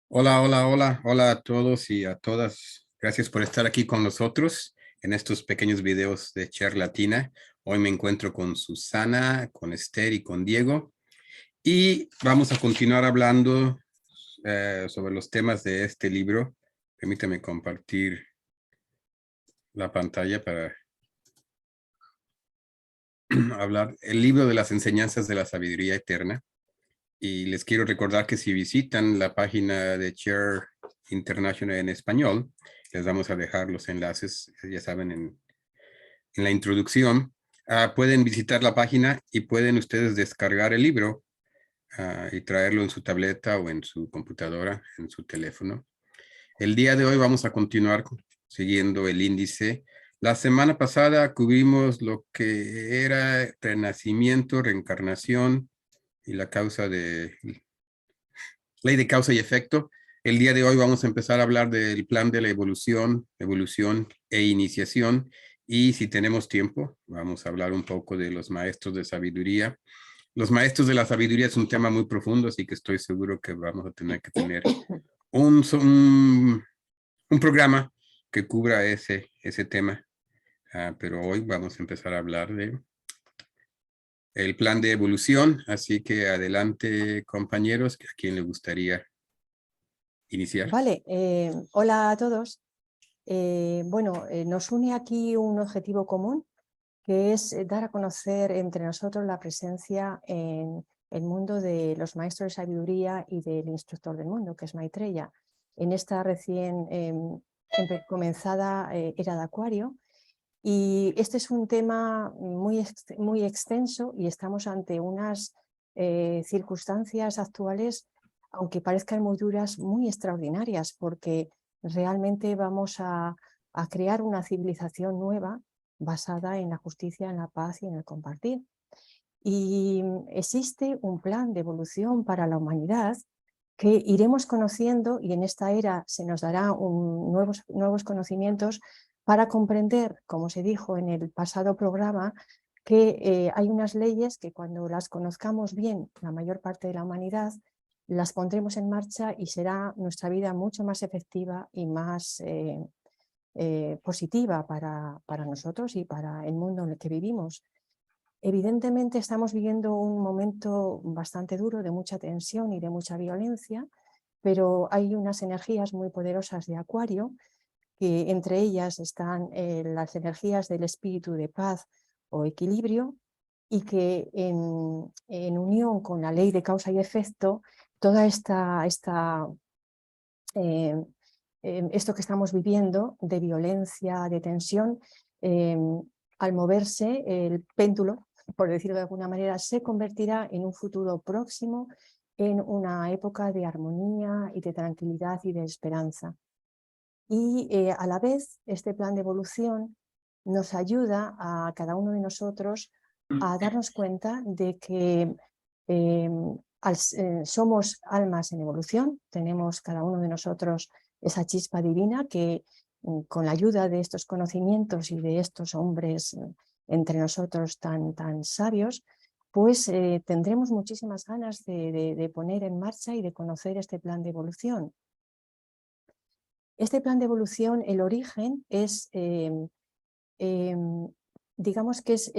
Hola, hola, hola, hola a todos y a todas. Gracias por estar aquí con nosotros en estos pequeños videos de Latina. Hoy me encuentro con Susana, con Esther y con Diego y vamos a continuar hablando sobre los temas de este libro. Permítame compartir la pantalla para hablar. El libro de las enseñanzas de la sabiduría eterna. Y les quiero recordar que si visitan la página de Share International en español, les vamos a dejar los enlaces, ya saben, en la introducción. Pueden visitar la página y pueden ustedes descargar el libro y traerlo en su tableta o en su computadora, en su teléfono. El día de hoy vamos a continuar siguiendo el índice. La semana pasada cubrimos lo que era renacimiento, reencarnación y la causa de ley de causa y efecto. El día de hoy vamos a empezar a hablar del plan de la evolución, evolución e iniciación. Y si tenemos tiempo, vamos a hablar un poco de los maestros de sabiduría. Los maestros de la sabiduría es un tema muy profundo, así que estoy seguro que vamos a tener que tener un programa que cubra ese tema. Pero hoy vamos a empezar a hablar de el plan de evolución. Así que adelante, compañeros, a quien le gustaría iniciar. Vale, hola a todos. Nos une aquí un objetivo común, que es dar a conocer entre nosotros la presencia en el mundo de los maestros de sabiduría y del instructor del mundo, que es Maitreya, en esta recién comenzada era de Acuario. Y este es un tema muy extenso y estamos ante unas circunstancias actuales, aunque parezcan muy duras, muy extraordinarias, porque realmente vamos a crear una civilización nueva basada en la justicia, en la paz y en el compartir. Y existe un plan de evolución para la humanidad que iremos conociendo, y en esta era se nos dará nuevos conocimientos para comprender, como se dijo en el pasado programa, que hay unas leyes que cuando las conozcamos bien, la mayor parte de la humanidad, las pondremos en marcha y será nuestra vida mucho más efectiva y más positiva para nosotros y para el mundo en el que vivimos. Evidentemente estamos viviendo un momento bastante duro, de mucha tensión y de mucha violencia, pero hay unas energías muy poderosas de Acuario, que entre ellas están las energías del espíritu de paz o equilibrio, y que en unión con la ley de causa y efecto, toda esto que estamos viviendo de violencia, de tensión, al moverse el péndulo, por decirlo de alguna manera, se convertirá en un futuro próximo, en una época de armonía y de tranquilidad y de esperanza. Y a la vez, este plan de evolución nos ayuda a cada uno de nosotros a darnos cuenta de que eh, somos almas en evolución, tenemos cada uno de nosotros esa chispa divina que con la ayuda de estos conocimientos y de estos hombres entre nosotros tan sabios, pues tendremos muchísimas ganas de poner en marcha y de conocer este plan de evolución. Este plan de evolución, el origen es, digamos que es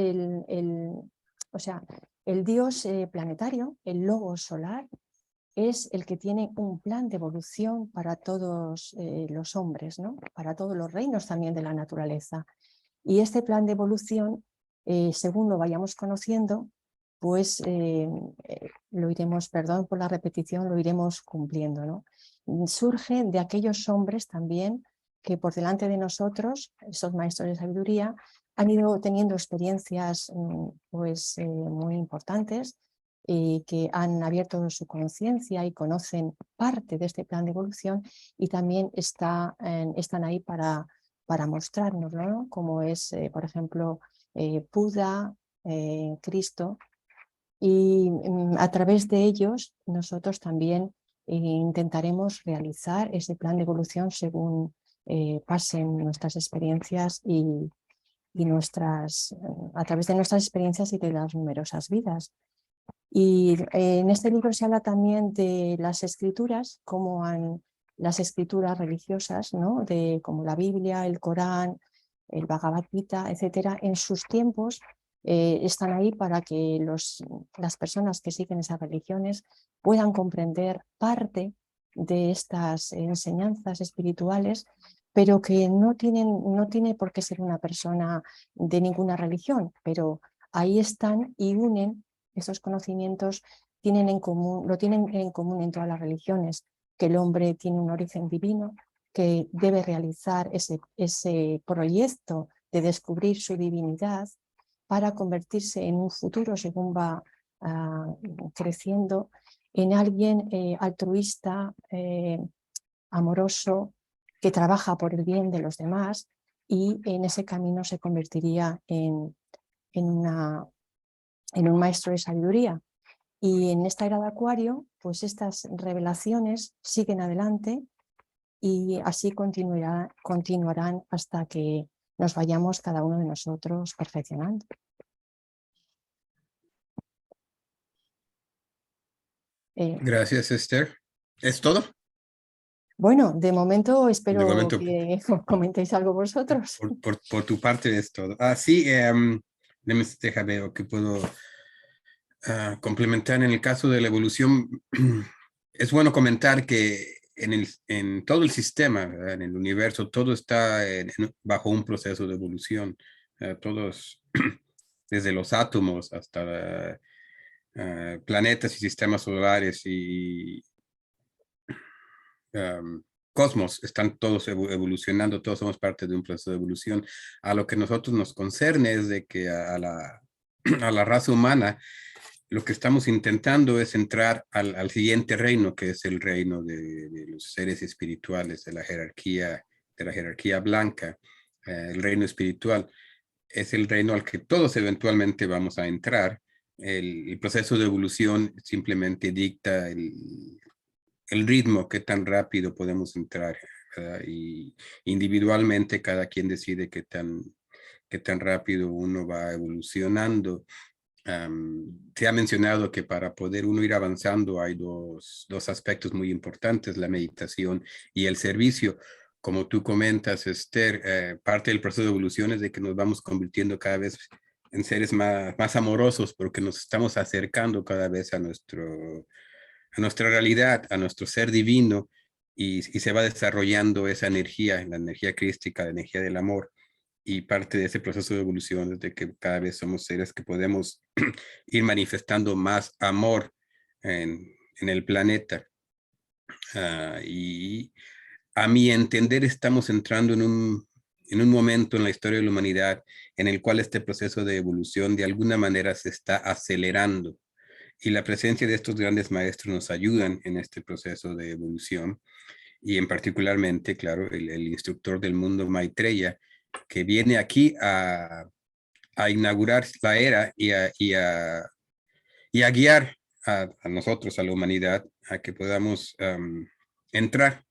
o sea, el dios planetario, el logos solar, es el que tiene un plan de evolución para todos los hombres, ¿no? Para todos los reinos también de la naturaleza. Y este plan de evolución, según lo vayamos conociendo, pues lo iremos, perdón por la repetición, lo iremos cumpliendo, ¿no? Surge de aquellos hombres también que por delante de nosotros, esos maestros de sabiduría, han ido teniendo experiencias pues, muy importantes y que han abierto su conciencia y conocen parte de este plan de evolución, y también están ahí para mostrárnoslo, ¿no? Como es, por ejemplo, Buda, Cristo, y a través de ellos nosotros también intentaremos realizar ese plan de evolución según pasen nuestras experiencias y a través de nuestras experiencias y de las numerosas vidas. Y en este libro se habla también de las escrituras, las escrituras religiosas, ¿no? Como la Biblia, el Corán, el Bhagavad Gita, etcétera, en sus tiempos están ahí para que las personas que siguen esas religiones puedan comprender parte de estas enseñanzas espirituales, pero que no tiene por qué ser una persona de ninguna religión, pero ahí están y unen esos conocimientos, lo tienen en común en todas las religiones, que el hombre tiene un origen divino, que debe realizar ese proyecto de descubrir su divinidad para convertirse en un futuro, según va creciendo, en alguien altruista, amoroso, que trabaja por el bien de los demás, y en ese camino se convertiría en un maestro de sabiduría. Y en esta era de Acuario, pues estas revelaciones siguen adelante y así continuarán hasta que nos vayamos cada uno de nosotros perfeccionando. Gracias, Esther. ¿Es todo? Bueno, de momento De espero momento, que comentéis algo vosotros. por tu parte es todo. Ah, sí, deja veo que puedo complementar en el caso de la evolución. Es bueno comentar que en todo el sistema, ¿verdad? En el universo, todo está bajo un proceso de evolución. Todos, desde los átomos hasta planetas y sistemas solares y cosmos, están todos evolucionando, todos somos parte de un proceso de evolución. A lo que nosotros nos concerne es de que a la raza humana lo que estamos intentando es entrar al siguiente reino, que es el reino de los seres espirituales, de la jerarquía blanca, el reino espiritual. Es el reino al que todos eventualmente vamos a entrar. El proceso de evolución simplemente dicta el ritmo, qué tan rápido podemos entrar, ¿verdad? Y individualmente cada quien decide qué tan rápido uno va evolucionando. Se ha mencionado que para poder uno ir avanzando hay dos aspectos muy importantes, la meditación y el servicio. Como tú comentas, Esther, parte del proceso de evolución es de que nos vamos convirtiendo cada vez en seres más amorosos porque nos estamos acercando cada vez a nuestra realidad, a nuestro ser divino y se va desarrollando esa energía, la energía crística, la energía del amor. Y parte de ese proceso de evolución es de que cada vez somos seres que podemos ir manifestando más amor en el planeta. Y a mi entender estamos entrando en un momento en la historia de la humanidad en el cual este proceso de evolución de alguna manera se está acelerando. Y la presencia de estos grandes maestros nos ayudan en este proceso de evolución. Y en particularmente, claro, el instructor del mundo, Maitreya, que viene aquí a inaugurar la era y a guiar a nosotros, a la humanidad, a que podamos entrar,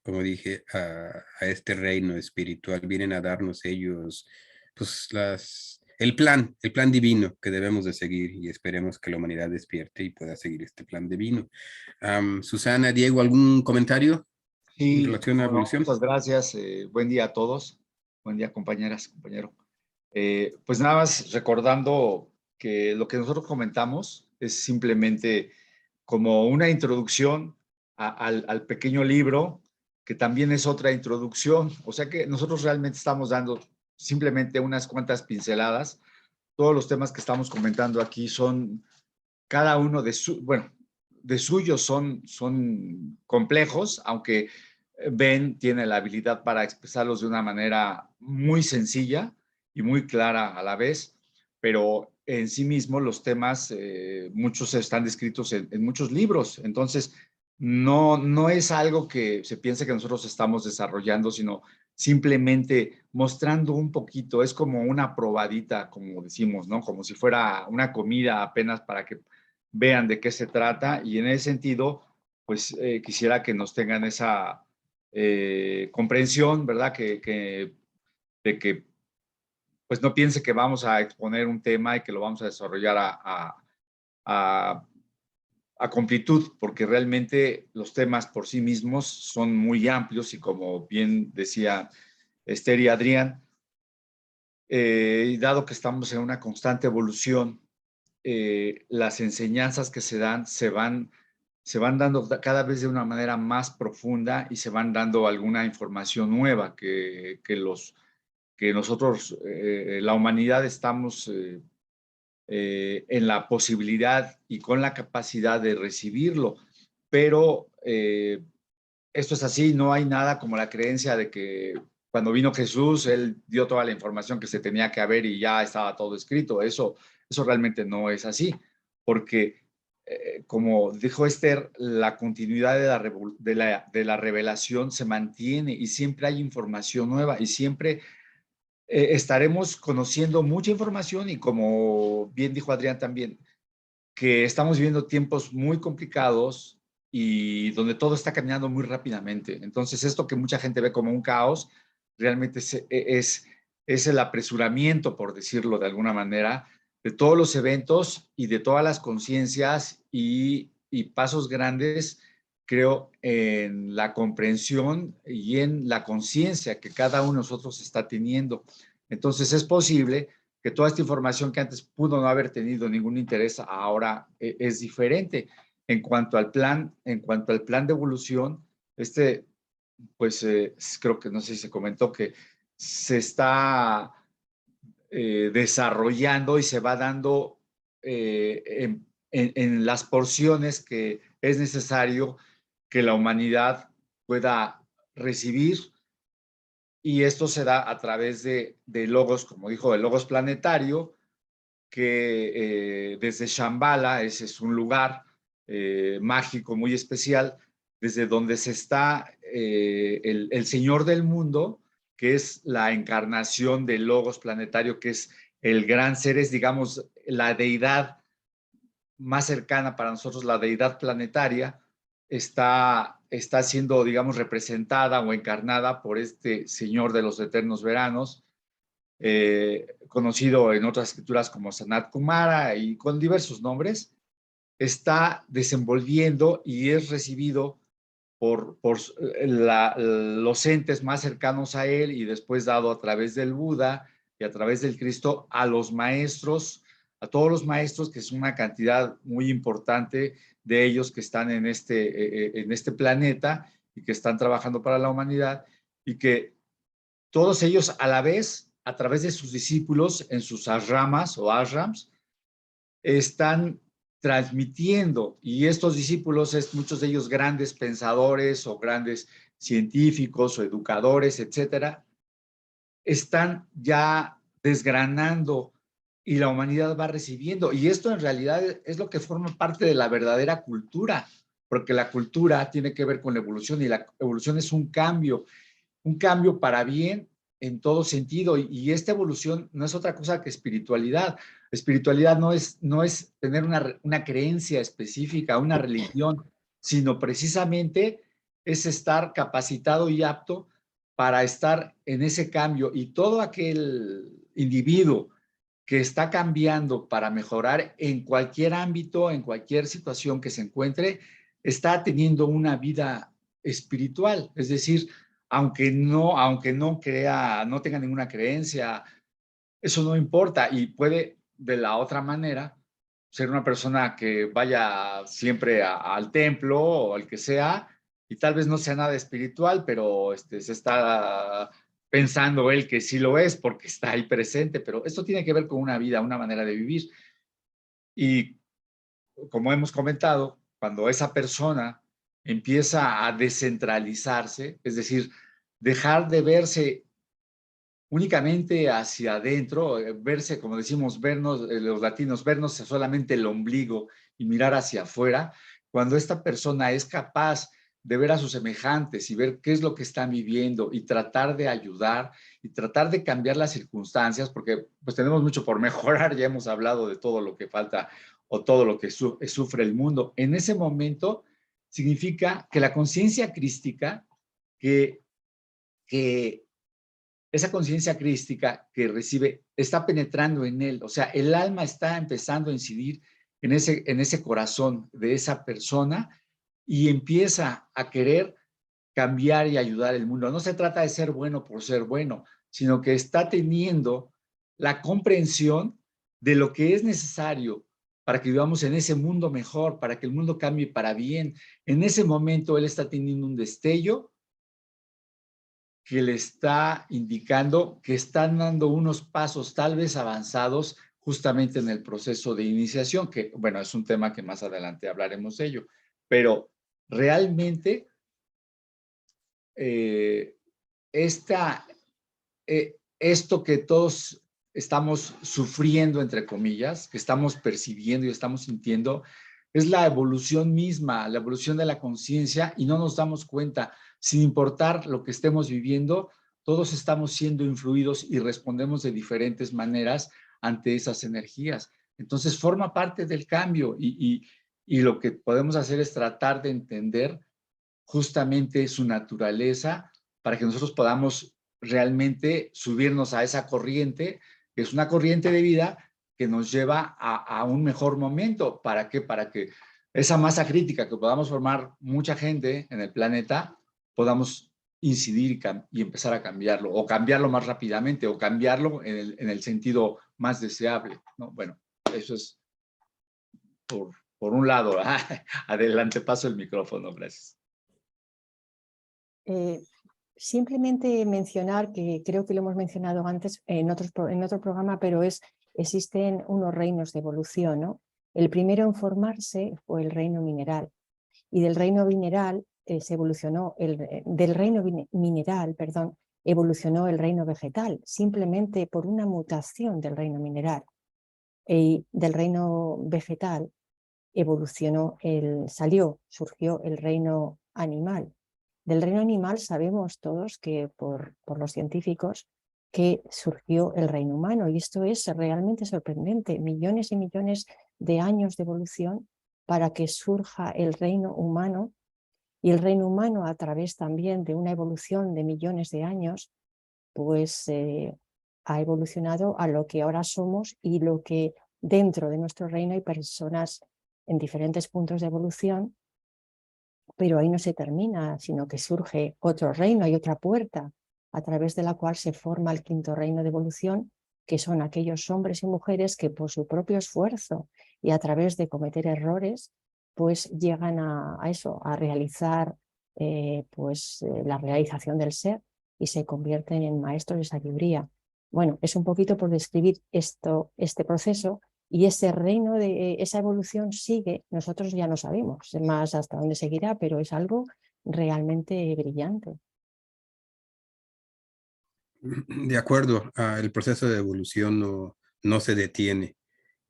como dije, a este reino espiritual. Vienen a darnos ellos pues, el plan divino que debemos de seguir y esperemos que la humanidad despierte y pueda seguir este plan divino. Susana, Diego, ¿algún comentario en Sí, relación a la bueno, evolución? muchas gracias. Buen día a todos. Buen día, compañeras, compañero. Pues nada más recordando que lo que nosotros comentamos es simplemente como una introducción al pequeño libro, que también es otra introducción. O sea que nosotros realmente estamos dando simplemente unas cuantas pinceladas. Todos los temas que estamos comentando aquí son cada uno de suyos son complejos, aunque Ben tiene la habilidad para expresarlos de una manera muy sencilla y muy clara a la vez, pero en sí mismo los temas, muchos están descritos en muchos libros, entonces no es algo que se piense que nosotros estamos desarrollando, sino simplemente mostrando un poquito, es como una probadita, como decimos, ¿no? Como si fuera una comida apenas para que vean de qué se trata y en ese sentido, pues quisiera que nos tengan esa comprensión, ¿verdad? De que pues no piense que vamos a exponer un tema y que lo vamos a desarrollar a completud, porque realmente los temas por sí mismos son muy amplios y como bien decía Esther y Adrián, y dado que estamos en una constante evolución, las enseñanzas que se dan se van dando cada vez de una manera más profunda y se van dando alguna información nueva que nosotros, la humanidad, estamos en la posibilidad y con la capacidad de recibirlo. Pero esto es así, no hay nada como la creencia de que cuando vino Jesús, él dio toda la información que se tenía que haber y ya estaba todo escrito. Eso realmente no es así, porque como dijo Esther, la continuidad de la revelación se mantiene y siempre hay información nueva y siempre estaremos conociendo mucha información y como bien dijo Adrián también, que estamos viviendo tiempos muy complicados y donde todo está caminando muy rápidamente. Entonces, esto que mucha gente ve como un caos, realmente es el apresuramiento, por decirlo de alguna manera, de todos los eventos y de todas las conciencias y pasos grandes, creo, en la comprensión y en la conciencia que cada uno de nosotros está teniendo. Entonces, es posible que toda esta información que antes pudo no haber tenido ningún interés, ahora es diferente. En cuanto al plan de evolución, pues creo que no sé si se comentó que se está desarrollando y se va dando en las porciones que es necesario que la humanidad pueda recibir, y esto se da a través de logos, como dijo, de logos planetario, que desde Shambhala, ese es un lugar mágico muy especial, desde donde se está el Señor del mundo, que es la encarnación del Logos planetario, que es el gran ser, es, digamos, la deidad más cercana para nosotros, la deidad planetaria, está siendo, digamos, representada o encarnada por este Señor de los eternos veranos, conocido en otras escrituras como Sanat Kumara y con diversos nombres. Está desenvolviendo y es recibido por los entes más cercanos a él y después dado a través del Buda y a través del Cristo a los maestros, a todos los maestros, que es una cantidad muy importante de ellos que están en este planeta y que están trabajando para la humanidad, y que todos ellos a la vez, a través de sus discípulos en sus ashrams o ashrams, están transmitiendo, y estos discípulos, muchos de ellos grandes pensadores o grandes científicos o educadores, etcétera, están ya desgranando y la humanidad va recibiendo. Y esto en realidad es lo que forma parte de la verdadera cultura, porque la cultura tiene que ver con la evolución y la evolución es un cambio para bien en todo sentido. Y esta evolución no es otra cosa que espiritualidad. Espiritualidad no es tener una creencia específica, una religión, sino precisamente es estar capacitado y apto para estar en ese cambio. Y todo aquel individuo que está cambiando para mejorar en cualquier ámbito, en cualquier situación que se encuentre, está teniendo una vida espiritual. Es decir, aunque no crea, no tenga ninguna creencia, eso no importa, y puede de la otra manera ser una persona que vaya siempre al templo o al que sea, y tal vez no sea nada espiritual, pero se está pensando él que sí lo es porque está ahí presente, pero esto tiene que ver con una vida, una manera de vivir. Y como hemos comentado, cuando esa persona empieza a descentralizarse, es decir, dejar de verse únicamente hacia adentro, verse, como decimos, vernos, los latinos, vernos solamente el ombligo y mirar hacia afuera, cuando esta persona es capaz de ver a sus semejantes y ver qué es lo que están viviendo y tratar de ayudar y tratar de cambiar las circunstancias, porque pues tenemos mucho por mejorar, ya hemos hablado de todo lo que falta o todo lo que sufre el mundo. En ese momento significa que la conciencia crística, que esa conciencia crística que recibe está penetrando en él, o sea, el alma está empezando a incidir en ese corazón de esa persona y empieza a querer cambiar y ayudar el mundo. No se trata de ser bueno por ser bueno, sino que está teniendo la comprensión de lo que es necesario para que vivamos en ese mundo mejor, para que el mundo cambie para bien. En ese momento él está teniendo un destello que le está indicando que están dando unos pasos tal vez avanzados justamente en el proceso de iniciación, que bueno, es un tema que más adelante hablaremos de ello, pero realmente esto que todos estamos sufriendo, entre comillas, que estamos percibiendo y estamos sintiendo, es la evolución misma, la evolución de la conciencia y no nos damos cuenta, sin importar lo que estemos viviendo, todos estamos siendo influidos y respondemos de diferentes maneras ante esas energías. Entonces forma parte del cambio y lo que podemos hacer es tratar de entender justamente su naturaleza para que nosotros podamos realmente subirnos a esa corriente, que es una corriente de vida que nos lleva a un mejor momento. ¿Para qué? Para que esa masa crítica que podamos formar mucha gente en el planeta, podamos incidir y empezar a cambiarlo, o cambiarlo más rápidamente, o cambiarlo en el sentido más deseable, ¿no? Bueno, eso es por un lado. Adelante, paso el micrófono, gracias. Simplemente mencionar, que creo que lo hemos mencionado antes en otro programa, pero existen unos reinos de evolución, ¿no? El primero en formarse fue el reino mineral, y del reino mineral evolucionó el reino vegetal, simplemente por una mutación del reino mineral. Y del reino vegetal surgió el reino animal. Del reino animal sabemos todos que por los científicos que surgió el reino humano, y esto es realmente sorprendente, millones y millones de años de evolución para que surja el reino humano, y el reino humano, a través también de una evolución de millones de años, pues ha evolucionado a lo que ahora somos, y lo que dentro de nuestro reino hay personas en diferentes puntos de evolución, pero ahí no se termina, sino que surge otro reino, hay otra puerta a través de la cual se forma el quinto reino de evolución, que son aquellos hombres y mujeres que por su propio esfuerzo y a través de cometer errores, pues llegan a eso, a realizar la realización del ser, y se convierten en maestros de sabiduría. Bueno, es un poquito por describir este proceso. Y ese reino de esa evolución sigue, nosotros ya no sabemos más hasta dónde seguirá, pero es algo realmente brillante. De acuerdo, el proceso de evolución no se detiene,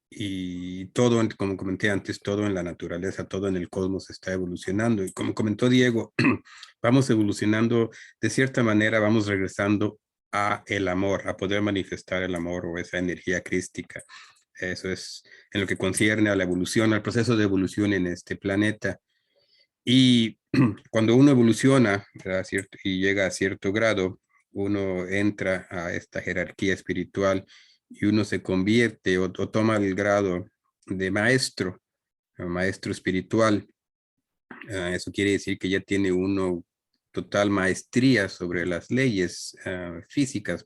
y todo, como comenté antes, todo en la naturaleza, todo en el cosmos está evolucionando, y como comentó Diego, vamos evolucionando de cierta manera, vamos regresando a el amor, a poder manifestar el amor o esa energía crística. Eso es en lo que concierne a la evolución, al proceso de evolución en este planeta. Y cuando uno evoluciona, ¿verdad?, y llega a cierto grado, uno entra a esta jerarquía espiritual y uno se convierte o toma el grado de maestro espiritual. Eso quiere decir que ya tiene uno total maestría sobre las leyes físicas,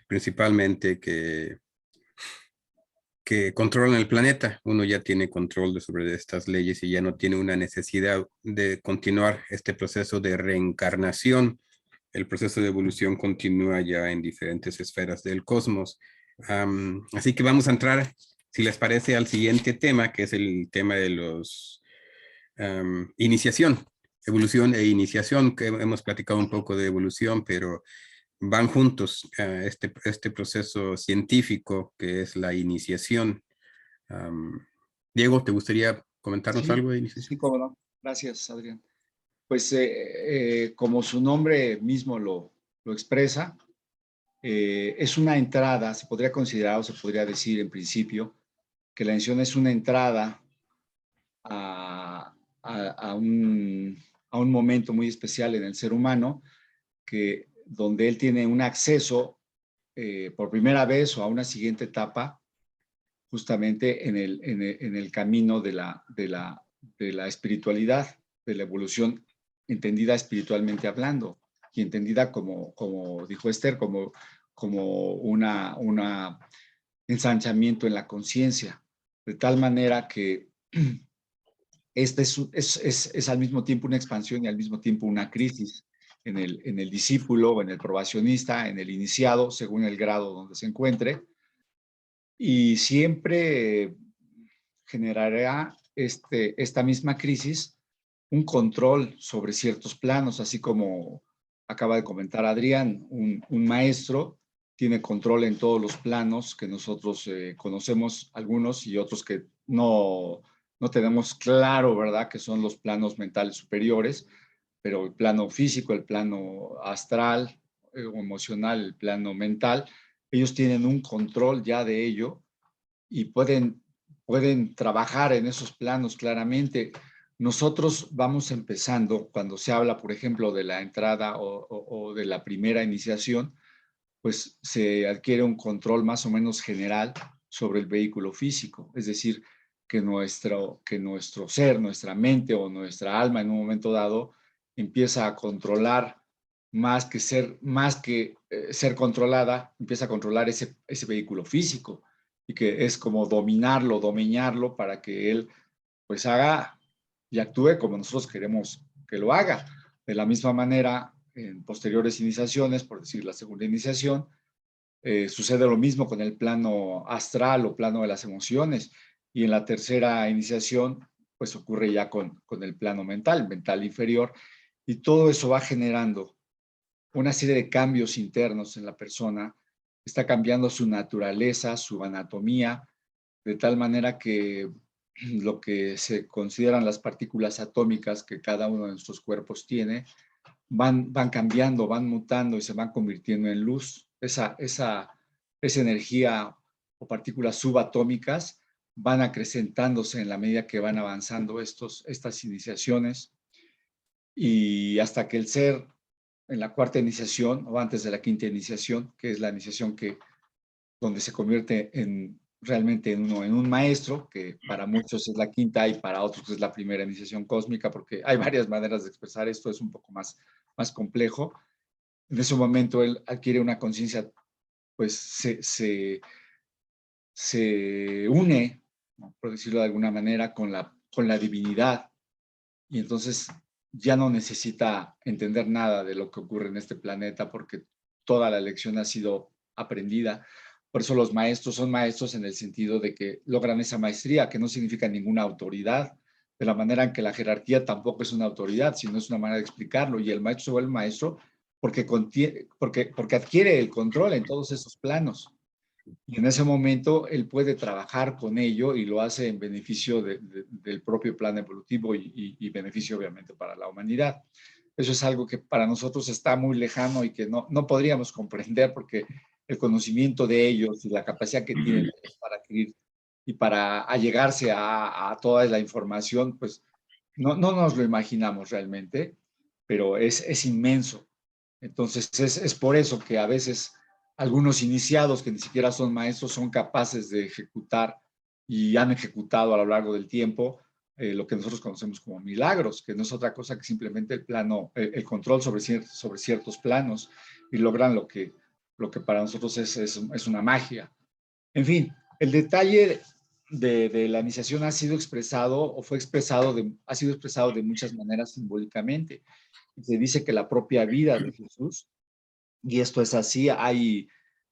principalmente que controlan el planeta. Uno ya tiene control sobre estas leyes y ya no tiene una necesidad de continuar este proceso de reencarnación. El proceso de evolución continúa ya en diferentes esferas del cosmos. Así que vamos a entrar, si les parece, al siguiente tema, que es el tema de los iniciación, evolución e iniciación, que hemos platicado un poco de evolución, pero van juntos este proceso científico que es la iniciación. Diego, ¿te gustaría comentarnos algo de iniciación? Sí, cómo no. Gracias, Adrián. Pues como su nombre mismo lo expresa, es una entrada, se podría considerar o se podría decir en principio que la iniciación es una entrada a un momento muy especial en el ser humano, donde él tiene un acceso por primera vez o a una siguiente etapa justamente en el camino de la espiritualidad, de la evolución entendida espiritualmente hablando y entendida como dijo Esther, como una ensanchamiento en la conciencia, de tal manera que este es al mismo tiempo una expansión y al mismo tiempo una crisis en el discípulo, en el probacionista, en el iniciado, según el grado donde se encuentre, y siempre generará esta misma crisis un control sobre ciertos planos, así como acaba de comentar Adrián, un maestro tiene control en todos los planos que nosotros conocemos, algunos y otros que no tenemos claro, ¿verdad? Que son los planos mentales superiores, pero el plano físico, el plano astral o emocional, el plano mental, ellos tienen un control ya de ello y pueden trabajar en esos planos claramente. Nosotros vamos empezando, cuando se habla, por ejemplo, de la entrada o de la primera iniciación, pues se adquiere un control más o menos general sobre el vehículo físico, es decir, que nuestro ser, nuestra mente o nuestra alma en un momento dado empieza a controlar más que ser controlada, empieza a controlar ese vehículo físico y que es como dominarlo para que él pues haga y actúe como nosotros queremos que lo haga. De la misma manera, en posteriores iniciaciones, por decir la segunda iniciación, sucede lo mismo con el plano astral o plano de las emociones. Y en la tercera iniciación, pues ocurre ya con el plano mental inferior. Y todo eso va generando una serie de cambios internos en la persona. Está cambiando su naturaleza, su anatomía, de tal manera que lo que se consideran las partículas atómicas que cada uno de nuestros cuerpos tiene, van cambiando, van mutando y se van convirtiendo en luz. Esa energía o partículas subatómicas van acrecentándose en la medida que van avanzando estas iniciaciones y hasta que el ser en la cuarta iniciación o antes de la quinta iniciación, que es la iniciación donde se convierte realmente en un maestro, que para muchos es la quinta y para otros es la primera iniciación cósmica, porque hay varias maneras de expresar esto, es un poco más complejo. En ese momento él adquiere una conciencia, pues se une, ¿no?, por decirlo de alguna manera, con la divinidad, y entonces ya no necesita entender nada de lo que ocurre en este planeta porque toda la lección ha sido aprendida. Por eso los maestros son maestros en el sentido de que logran esa maestría, que no significa ninguna autoridad, de la manera en que la jerarquía tampoco es una autoridad, sino es una manera de explicarlo, y el maestro se vuelve maestro porque adquiere el control en todos esos planos. Y en ese momento él puede trabajar con ello y lo hace en beneficio del propio plan evolutivo y beneficio obviamente para la humanidad. Eso es algo que para nosotros está muy lejano y que no podríamos comprender porque el conocimiento de ellos y la capacidad que tienen para adquirir y para allegarse a toda la información, pues no nos lo imaginamos realmente, pero es inmenso. Entonces es por eso que a veces algunos iniciados que ni siquiera son maestros son capaces de ejecutar y han ejecutado a lo largo del tiempo lo que nosotros conocemos como milagros, que no es otra cosa que simplemente el control sobre ciertos planos, y logran lo que para nosotros es una magia. En fin, el detalle de la iniciación ha sido expresado de muchas maneras simbólicamente. Se dice que la propia vida de Jesús, y esto es así, hay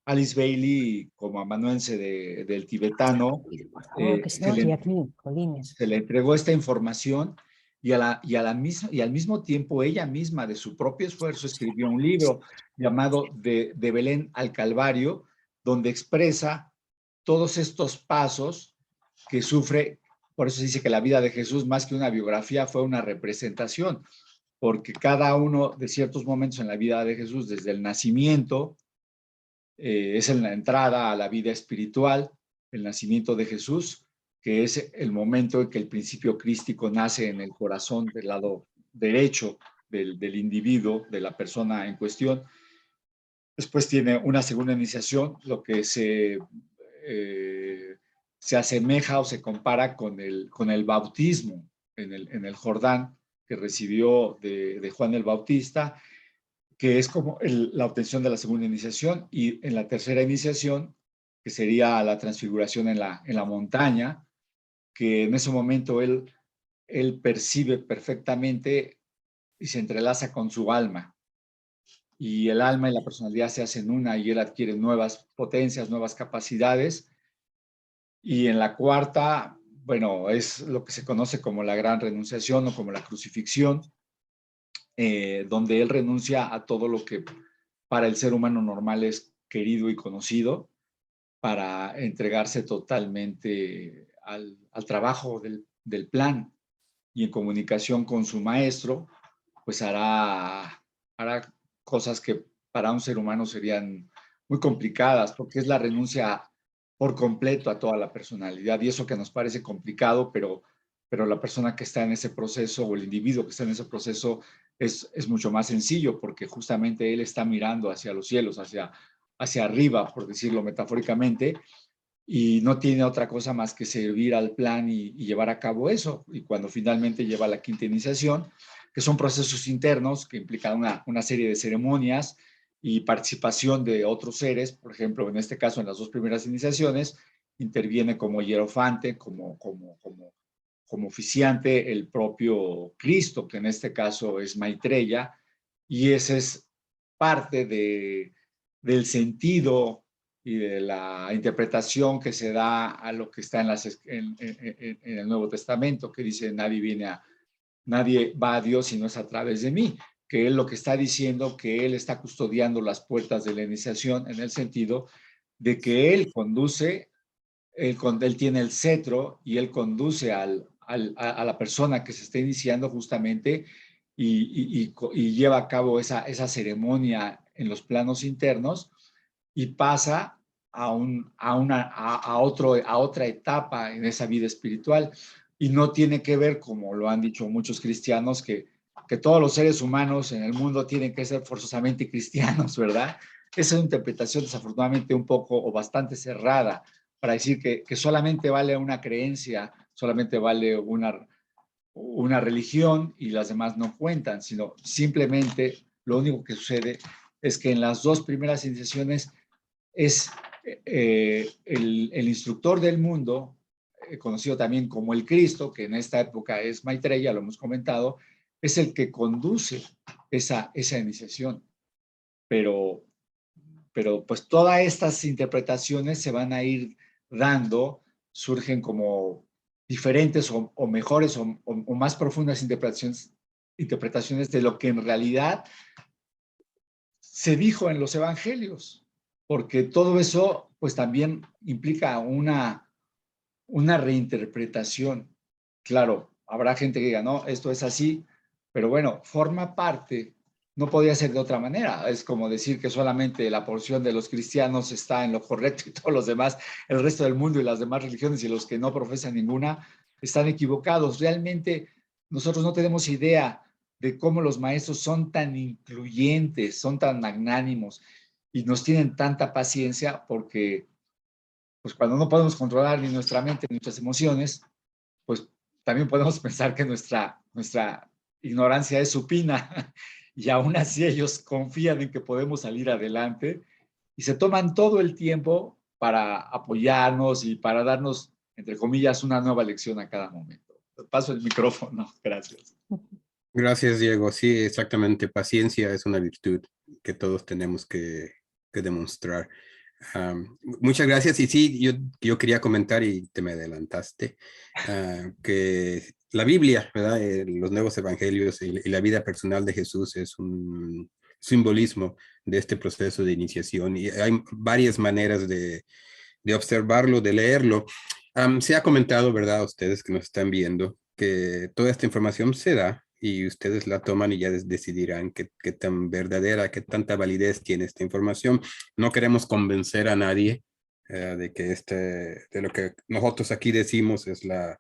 Alice Bailey, como amanuense del tibetano, Por favor, que estoy aquí, jolines. se le entregó esta información y al mismo tiempo ella misma de su propio esfuerzo escribió un libro llamado de Belén al Calvario, donde expresa todos estos pasos que sufre. Por eso se dice que la vida de Jesús, más que una biografía, fue una representación, porque cada uno de ciertos momentos en la vida de Jesús, desde el nacimiento, es en la entrada a la vida espiritual, el nacimiento de Jesús, que es el momento en que el principio crístico nace en el corazón del lado derecho del individuo, de la persona en cuestión. Después tiene una segunda iniciación, lo que se se asemeja o se compara con el bautismo en el Jordán que recibió de Juan el Bautista, que es como la obtención de la segunda iniciación, y en la tercera iniciación, que sería la transfiguración en la montaña, que en ese momento él percibe perfectamente y se entrelaza con su alma. Y el alma y la personalidad se hacen una y él adquiere nuevas potencias, nuevas capacidades. Y en la cuarta, bueno, es lo que se conoce como la gran renunciación o como la crucifixión, donde él renuncia a todo lo que para el ser humano normal es querido y conocido, para entregarse totalmente al trabajo del plan, y en comunicación con su maestro, pues hará cosas que para un ser humano serían muy complicadas, porque es la renuncia por completo a toda la personalidad, y eso que nos parece complicado, pero la persona que está en ese proceso, o el individuo que está en ese proceso, es mucho más sencillo, porque justamente él está mirando hacia los cielos, hacia arriba, por decirlo metafóricamente, y no tiene otra cosa más que servir al plan y llevar a cabo eso. Y cuando finalmente lleva la quinta iniciación, que son procesos internos que implican una serie de ceremonias y participación de otros seres, por ejemplo, en este caso, en las dos primeras iniciaciones, interviene como hierofante, como oficiante, el propio Cristo, que en este caso es Maitreya, y ese es parte del sentido y de la interpretación que se da a lo que está en el Nuevo Testamento, que dice: nadie va a Dios si no es a través de mí, que él lo que está diciendo, que él está custodiando las puertas de la iniciación, en el sentido de que él conduce, él tiene el cetro y él conduce a la persona que se está iniciando justamente, y lleva a cabo esa ceremonia en los planos internos, y pasa a otra etapa en esa vida espiritual. Y no tiene que ver, como lo han dicho muchos cristianos, que todos los seres humanos en el mundo tienen que ser forzosamente cristianos, ¿verdad? Esa es una interpretación desafortunadamente un poco o bastante cerrada, para decir que solamente vale una creencia, solamente vale una religión y las demás no cuentan, sino simplemente lo único que sucede es que en las dos primeras iniciaciones es el instructor del mundo, conocido también como el Cristo, que en esta época es Maitreya, lo hemos comentado, es el que conduce esa iniciación. Pero pues todas estas interpretaciones se van a ir dando, surgen como diferentes o mejores o más profundas interpretaciones de lo que en realidad se dijo en los evangelios, porque todo eso pues también implica una reinterpretación. Claro, habrá gente que diga: no, esto es así, pero bueno, forma parte, no podía ser de otra manera. Es como decir que solamente la porción de los cristianos está en lo correcto y todos los demás, el resto del mundo y las demás religiones y los que no profesan ninguna, están equivocados. Realmente nosotros no tenemos idea de cómo los maestros son tan incluyentes, son tan magnánimos y nos tienen tanta paciencia, porque pues cuando no podemos controlar ni nuestra mente ni nuestras emociones, pues también podemos pensar que nuestra ignorancia es supina, y aún así ellos confían en que podemos salir adelante y se toman todo el tiempo para apoyarnos y para darnos, entre comillas, una nueva lección a cada momento. Paso el micrófono. Gracias. Gracias, Diego. Sí, exactamente. Paciencia es una virtud que todos tenemos que demostrar. Muchas gracias. Y sí, yo quería comentar, y te me adelantaste, que la Biblia, ¿verdad? Los nuevos evangelios y la vida personal de Jesús es un simbolismo de este proceso de iniciación, y hay varias maneras de observarlo, de leerlo. Se ha comentado, ¿verdad? Ustedes que nos están viendo, que toda esta información se da y ustedes la toman y ya decidirán qué tan verdadera, qué tanta validez tiene esta información. No queremos convencer a nadie de que de lo que nosotros aquí decimos es la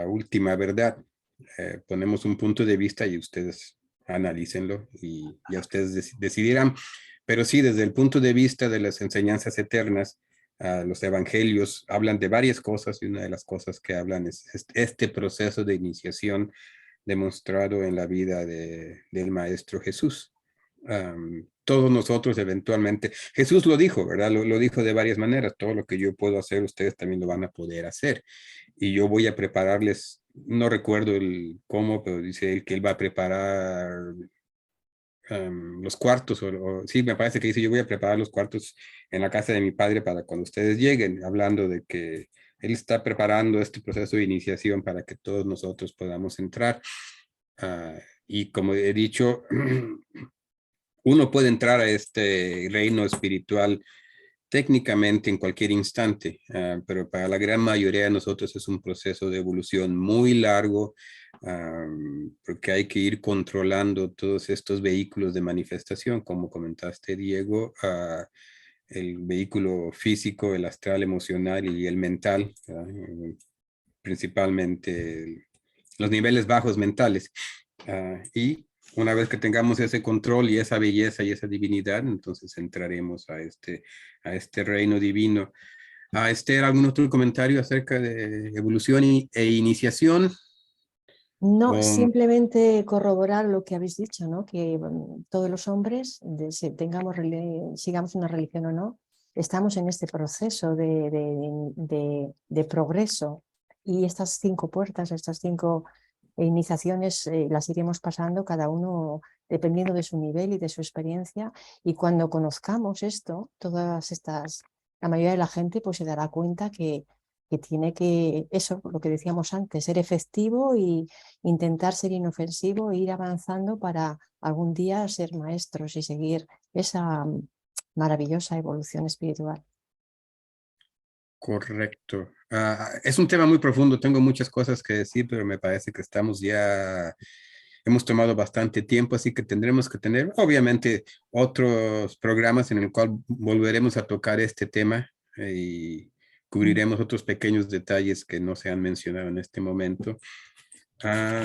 última verdad. Ponemos un punto de vista y ustedes analícenlo y ya ustedes decidirán. Pero sí, desde el punto de vista de las enseñanzas eternas, Los evangelios hablan de varias cosas y una de las cosas que hablan es este proceso de iniciación demostrado en la vida del Maestro Jesús. Todos nosotros eventualmente, Jesús lo dijo, ¿verdad? Lo dijo de varias maneras, todo lo que yo puedo hacer, ustedes también lo van a poder hacer. Y yo voy a prepararles, no recuerdo el cómo, pero dice él que él va a preparar los cuartos, sí, me parece que dice, yo voy a preparar los cuartos en la casa de mi padre para cuando ustedes lleguen, hablando de que él está preparando este proceso de iniciación para que todos nosotros podamos entrar. Y como he dicho, uno puede entrar a este reino espiritual técnicamente en cualquier instante, pero para la gran mayoría de nosotros es un proceso de evolución muy largo, porque hay que ir controlando todos estos vehículos de manifestación, como comentaste, Diego, el vehículo físico, el astral, emocional y el mental, principalmente los niveles bajos mentales. Y una vez que tengamos ese control y esa belleza y esa divinidad, entonces entraremos a este reino divino. Esther, ¿algún otro comentario acerca de evolución e iniciación? No, simplemente corroborar lo que habéis dicho, ¿no? Que todos los hombres, sigamos una religión o no, estamos en este proceso de progreso, y estas 5 puertas, estas 5 iniciaciones las iremos pasando cada uno dependiendo de su nivel y de su experiencia, y cuando conozcamos esto, la mayoría de la gente pues se dará cuenta que tiene que, eso, lo que decíamos antes, ser efectivo y intentar ser inofensivo e ir avanzando para algún día ser maestros y seguir esa maravillosa evolución espiritual. Correcto. Es un tema muy profundo, tengo muchas cosas que decir, pero me parece que hemos tomado bastante tiempo, así que tendremos que tener, obviamente, otros programas en el cual volveremos a tocar este tema y cubriremos otros pequeños detalles que no se han mencionado en este momento.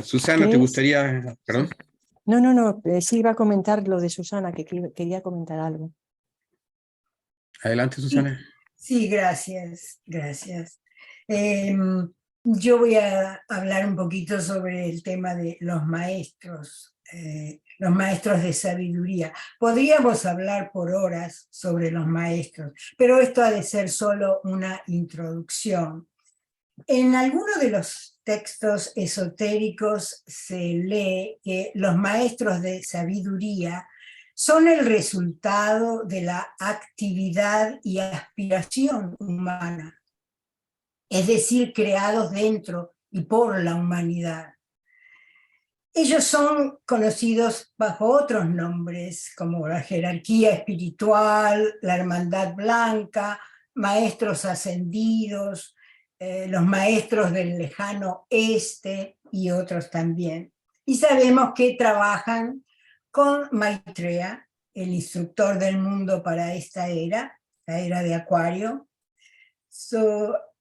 Susana, ¿te gustaría? Perdón. No, sí iba a comentar lo de Susana, que quería comentar algo. Adelante, Susana. Sí, gracias. Yo voy a hablar un poquito sobre el tema de los maestros de sabiduría. Podríamos hablar por horas sobre los maestros, pero esto ha de ser solo una introducción. En alguno de los textos esotéricos se lee que los maestros de sabiduría son el resultado de la actividad y aspiración humana, es decir, creados dentro y por la humanidad. Ellos son conocidos bajo otros nombres, como la jerarquía espiritual, la hermandad blanca, maestros ascendidos, los maestros del lejano este y otros también. Y sabemos que trabajan con Maitreya, el instructor del mundo para esta era, la era de Acuario.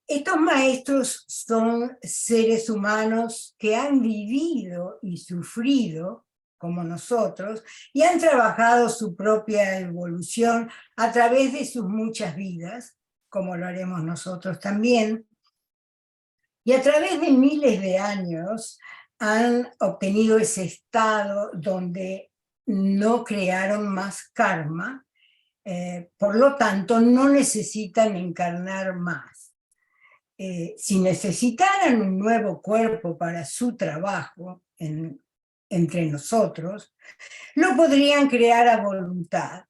Estos maestros son seres humanos que han vivido y sufrido como nosotros y han trabajado su propia evolución a través de sus muchas vidas, como lo haremos nosotros también. Y a través de miles de años han obtenido ese estado donde no crearon más karma, por lo tanto no necesitan encarnar más. Si necesitaran un nuevo cuerpo para su trabajo entre nosotros, lo podrían crear a voluntad,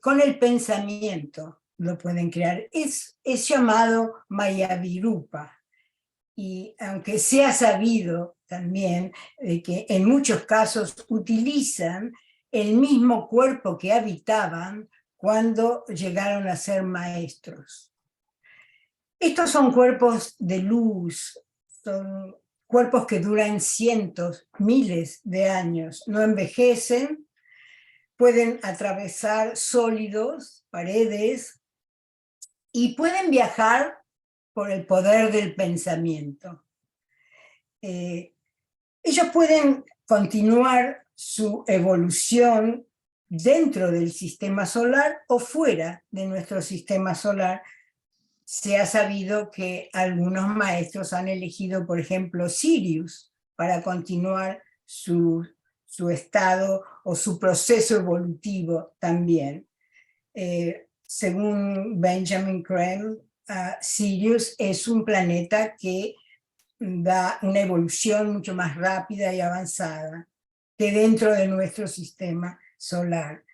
con el pensamiento lo pueden crear. Es llamado Mayavirupa. Y aunque se ha sabido también que en muchos casos utilizan el mismo cuerpo que habitaban cuando llegaron a ser maestros. Estos son cuerpos de luz, son cuerpos que duran cientos, miles de años, no envejecen, pueden atravesar sólidos, paredes, y pueden viajar por el poder del pensamiento. Ellos pueden continuar su evolución dentro del sistema solar o fuera de nuestro sistema solar, se ha sabido que algunos maestros han elegido, por ejemplo, Sirius para continuar su estado o su proceso evolutivo también. Según Benjamin Creme, Sirius es un planeta que da una evolución mucho más rápida y avanzada que dentro de nuestro sistema solar.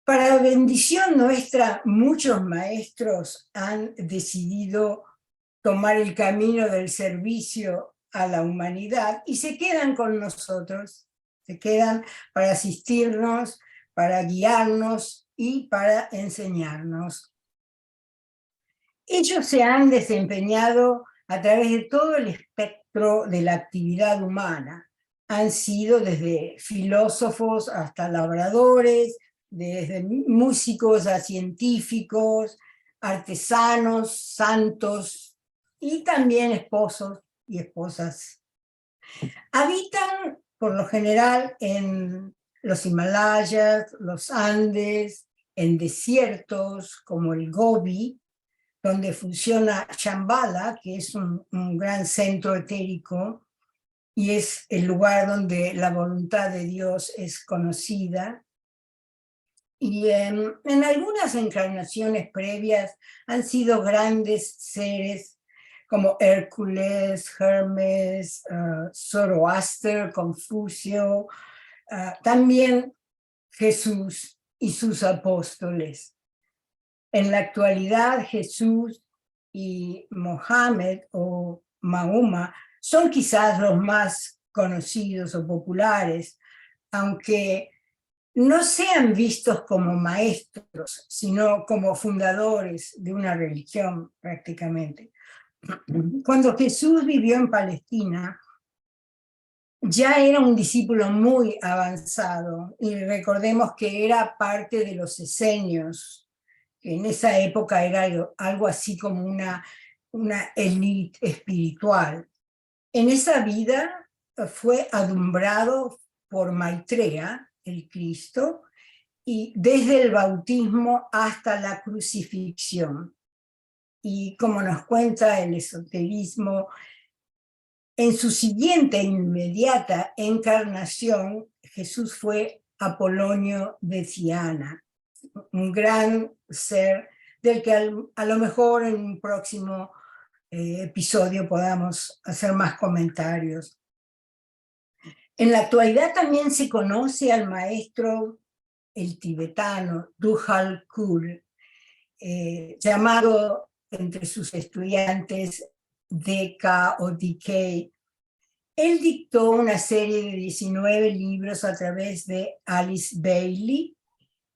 Para bendición nuestra, muchos maestros han decidido tomar el camino del servicio a la humanidad y se quedan con nosotros, se quedan para asistirnos, para guiarnos y para enseñarnos. Ellos se han desempeñado a través de todo el espectro de la actividad humana. Han sido desde filósofos hasta labradores, desde músicos a científicos, artesanos, santos y también esposos y esposas. Habitan por lo general en los Himalayas, los Andes, en desiertos como el Gobi, donde funciona Shambhala, que es un gran centro etérico, y es el lugar donde la voluntad de Dios es conocida. Y en algunas encarnaciones previas han sido grandes seres como Hércules, Hermes, Zoroaster, Confucio, también Jesús y sus apóstoles. En la actualidad, Jesús y Mohammed o Mahoma son quizás los más conocidos o populares, aunque no sean vistos como maestros, sino como fundadores de una religión prácticamente. Cuando Jesús vivió en Palestina, ya era un discípulo muy avanzado, y recordemos que era parte de los esenios, que en esa época era algo así como una élite espiritual. En esa vida fue adumbrado por Maitreya, el Cristo, y desde el bautismo hasta la crucifixión. Y como nos cuenta el esoterismo, en su siguiente inmediata encarnación, Jesús fue Apolonio de Ciana, un gran ser del que a lo mejor en un próximo episodio podamos hacer más comentarios. En la actualidad también se conoce al maestro, el tibetano, Duhal Kul, llamado entre sus estudiantes DK o DK. Él dictó una serie de 19 libros a través de Alice Bailey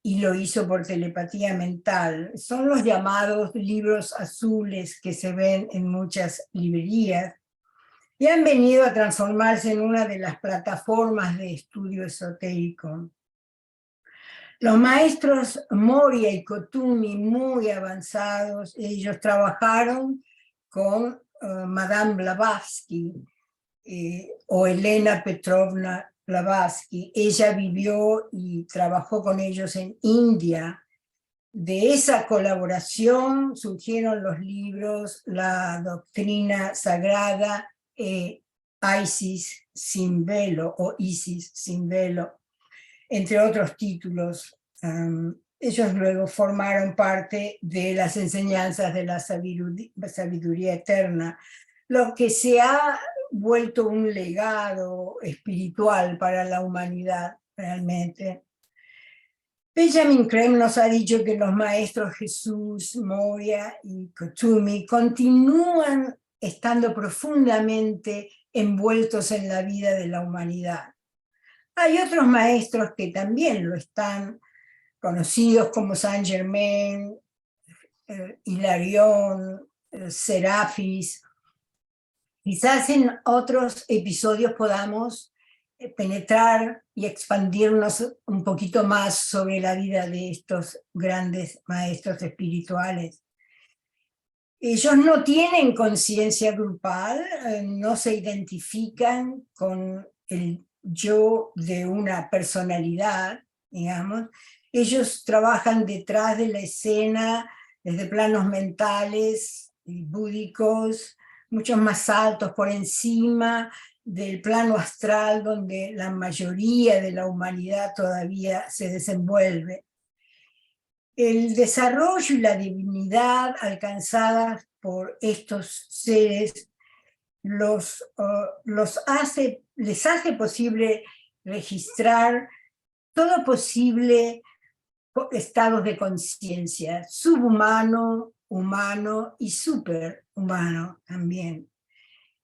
y lo hizo por telepatía mental. Son los llamados libros azules que se ven en muchas librerías y han venido a transformarse en una de las plataformas de estudio esotérico. Los maestros Moria y Kotumi, muy avanzados, ellos trabajaron con Madame Blavatsky o Elena Petrovna Blavatsky. Ella vivió y trabajó con ellos en India. De esa colaboración surgieron los libros La Doctrina Sagrada, Isis sin velo o Isis sin velo, entre otros títulos. Ellos luego formaron parte de las enseñanzas de la sabiduría eterna, lo que se ha vuelto un legado espiritual para la humanidad realmente. Benjamin Creme nos ha dicho que los maestros Jesús, Moria y Kotumi continúan estando profundamente envueltos en la vida de la humanidad. Hay otros maestros que también lo están, conocidos como Saint Germain, Hilarión, Serafis. Quizás en otros episodios podamos penetrar y expandirnos un poquito más sobre la vida de estos grandes maestros espirituales. Ellos no tienen conciencia grupal, no se identifican con el yo de una personalidad, digamos. Ellos trabajan detrás de la escena desde planos mentales y búdicos, muchos más altos por encima del plano astral donde la mayoría de la humanidad todavía se desenvuelve. El desarrollo y la divinidad alcanzadas por estos seres les hace posible registrar todo posible estados de conciencia, subhumano, humano y superhumano también.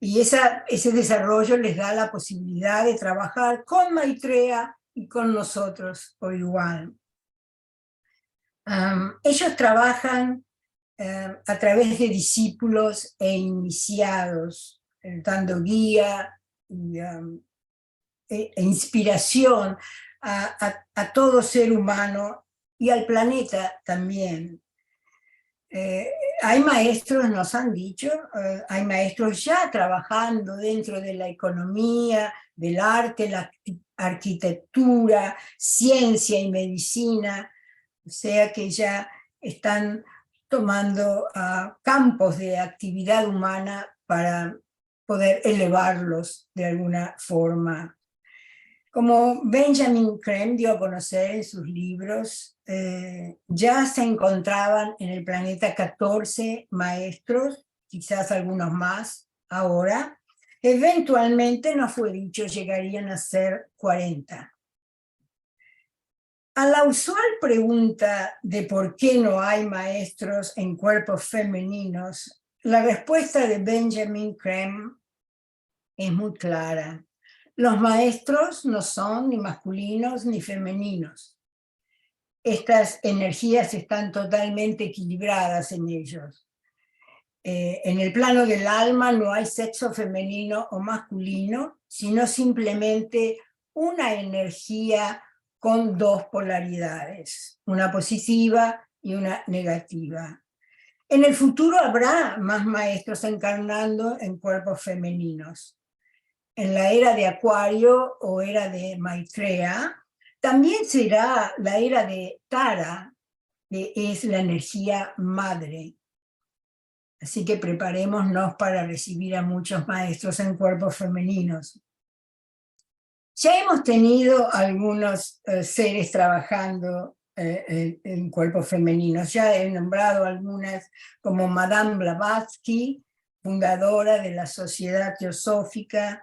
Y ese desarrollo les da la posibilidad de trabajar con Maitreya y con nosotros por igual. Ellos trabajan a través de discípulos e iniciados, dando guía e inspiración a todo ser humano y al planeta también. Hay maestros, nos han dicho, hay maestros ya trabajando dentro de la economía, del arte, la arquitectura, ciencia y medicina, o sea que ya están tomando campos de actividad humana para poder elevarlos de alguna forma. Como Benjamin Creme dio a conocer en sus libros, ya se encontraban en el planeta 14 maestros, quizás algunos más ahora. Eventualmente, no fue dicho, llegarían a ser 40. A la usual pregunta de por qué no hay maestros en cuerpos femeninos, la respuesta de Benjamin Creme es muy clara. Los maestros no son ni masculinos ni femeninos. Estas energías están totalmente equilibradas en ellos. En el plano del alma no hay sexo femenino o masculino, sino simplemente una energía con dos polaridades, una positiva y una negativa. En el futuro habrá más maestros encarnando en cuerpos femeninos. En la era de Acuario o era de Maitreya, también será la era de Tara, que es la energía madre. Así que preparémonos para recibir a muchos maestros en cuerpos femeninos. Ya hemos tenido algunos seres trabajando en cuerpos femeninos. Ya he nombrado algunas como Madame Blavatsky, fundadora de la Sociedad Teosófica,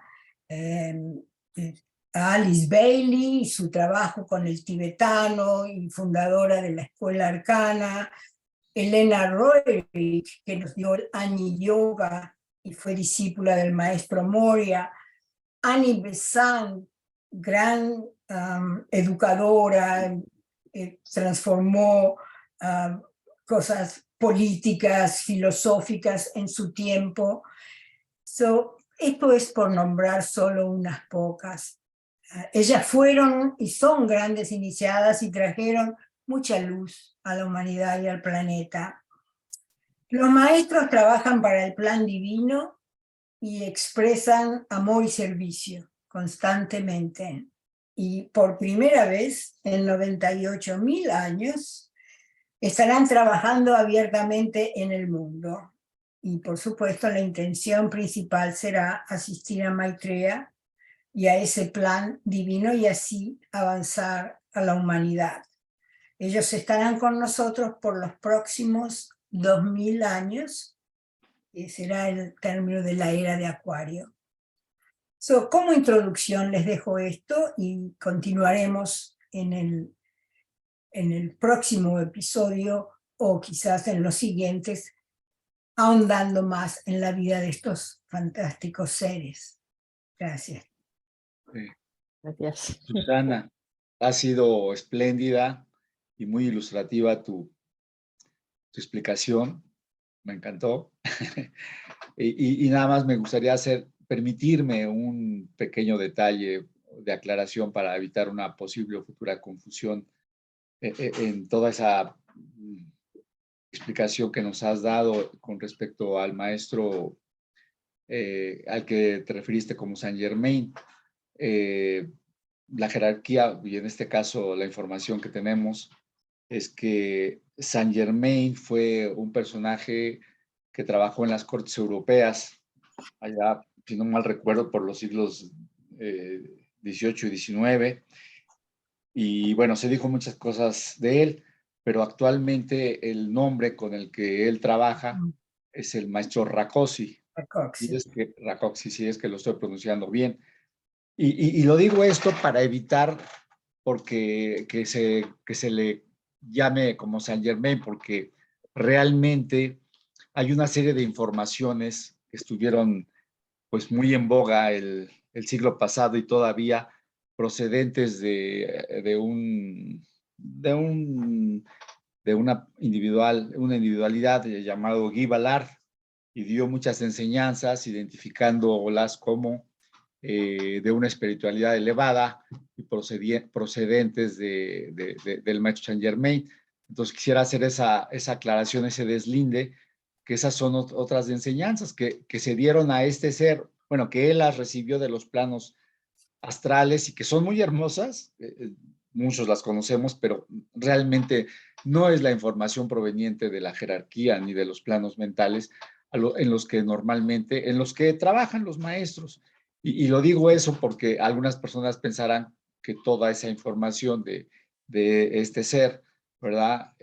Alice Bailey y su trabajo con el tibetano y fundadora de la Escuela Arcana, Elena Roerich, que nos dio el Agni Yoga y fue discípula del maestro Moria, Annie Besant, gran educadora, transformó cosas políticas, filosóficas en su tiempo. Esto es por nombrar solo unas pocas. Ellas fueron y son grandes iniciadas y trajeron mucha luz a la humanidad y al planeta. Los maestros trabajan para el plan divino y expresan amor y servicio constantemente. Y por primera vez en 98.000 años estarán trabajando abiertamente en el mundo. Y por supuesto la intención principal será asistir a Maitreya y a ese plan divino y así avanzar a la humanidad. Ellos estarán con nosotros por los próximos 2000 años, que será el término de la era de Acuario. Como introducción les dejo esto y continuaremos en el próximo episodio o quizás en los siguientes, ahondando más en la vida de estos fantásticos seres. Gracias. Gracias. Susana, ha sido espléndida y muy ilustrativa tu explicación. Me encantó. y nada más me gustaría permitirme un pequeño detalle de aclaración para evitar una posible o futura confusión en toda esa explicación que nos has dado con respecto al maestro al que te referiste como Saint Germain. La jerarquía, y en este caso la información que tenemos, es que Saint Germain fue un personaje que trabajó en las cortes europeas, allá, si no mal recuerdo, por los siglos XVIII y XIX. Y bueno, se dijo muchas cosas de él, pero actualmente el nombre con el que él trabaja es el maestro Rákóczi. Rákóczi, si es que lo estoy pronunciando bien. Y lo digo esto para evitar porque que se le llame como Saint Germain, porque realmente hay una serie de informaciones que estuvieron pues muy en boga el siglo pasado y todavía procedentes de una individualidad llamado Guy Ballard, y dio muchas enseñanzas identificándolas como de una espiritualidad elevada y procedentes del maestro Saint Germain. Entonces quisiera hacer esa aclaración, ese deslinde, que esas son otras enseñanzas que se dieron a este ser, bueno, que él las recibió de los planos astrales y que son muy hermosas, muchos las conocemos, pero realmente no es la información proveniente de la jerarquía ni de los planos mentales en los que normalmente, en los que trabajan los maestros. Y lo digo eso porque algunas personas pensarán que toda esa información de este ser, ¿verdad?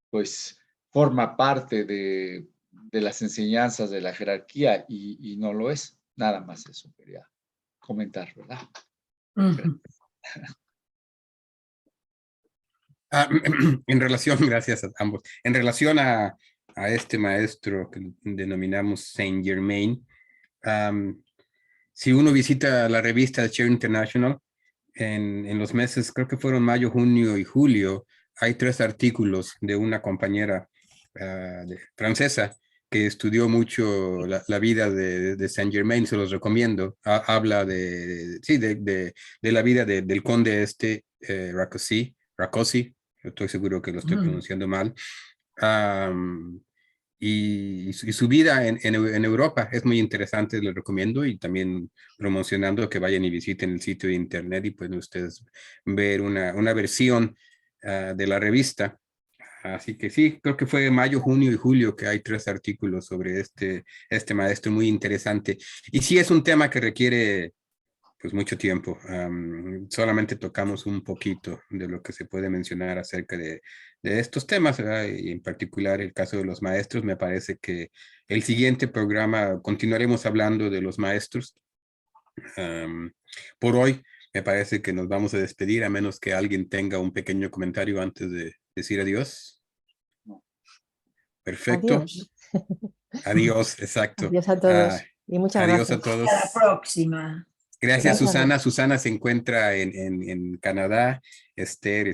Pues forma parte de las enseñanzas de la jerarquía y no lo es. Nada más eso quería comentar, ¿verdad? En relación, gracias a ambos, en relación a este maestro que denominamos Saint Germain, si uno visita la revista Chair International, en los meses, creo que fueron mayo, junio y julio, hay 3 artículos de una compañera francesa que estudió mucho la vida de Saint Germain, se los recomiendo. Habla sí, de la vida del conde Rákóczi, estoy seguro que lo estoy pronunciando mal. Y su vida en Europa es muy interesante, les recomiendo, y también promocionando que vayan y visiten el sitio de internet y pueden ustedes ver una versión de la revista. Así que sí, creo que fue mayo, junio y julio que hay 3 artículos sobre este maestro muy interesante. Y sí es un tema que requiere pues mucho tiempo. Solamente tocamos un poquito de lo que se puede mencionar acerca de estos temas, ¿verdad? Y en particular el caso de los maestros. Me parece que el siguiente programa continuaremos hablando de los maestros. Por hoy me parece que nos vamos a despedir, a menos que alguien tenga un pequeño comentario antes de decir adiós. Perfecto. Adiós. Adiós, exacto. Adiós a todos y muchas Adiós gracias. a todos. Hasta la próxima. Gracias, Muchas Susana. gracias. Susana se encuentra en Canadá. Esther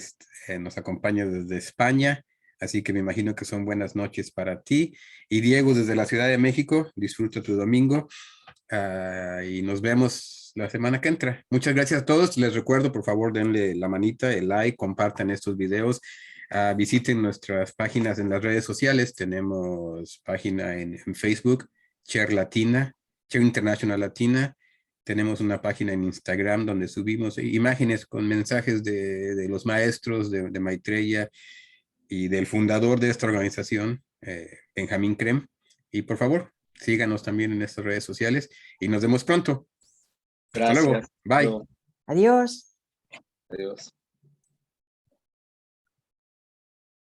nos acompaña desde España. Así que me imagino que son buenas noches para ti. Y Diego, desde la Ciudad de México, disfruta tu domingo. Y nos vemos la semana que entra. Muchas gracias a todos. Les recuerdo, por favor, denle la manita, el like, compartan estos videos. Visiten nuestras páginas en las redes sociales. Tenemos página en Facebook, Chair Latina, Chair International Latina. Tenemos una página en Instagram donde subimos imágenes con mensajes de los maestros de Maitreya y del fundador de esta organización, Benjamín Creme. Y por favor, síganos también en estas redes sociales y nos vemos pronto. Hasta luego. Gracias. Bye. Adiós. Adiós.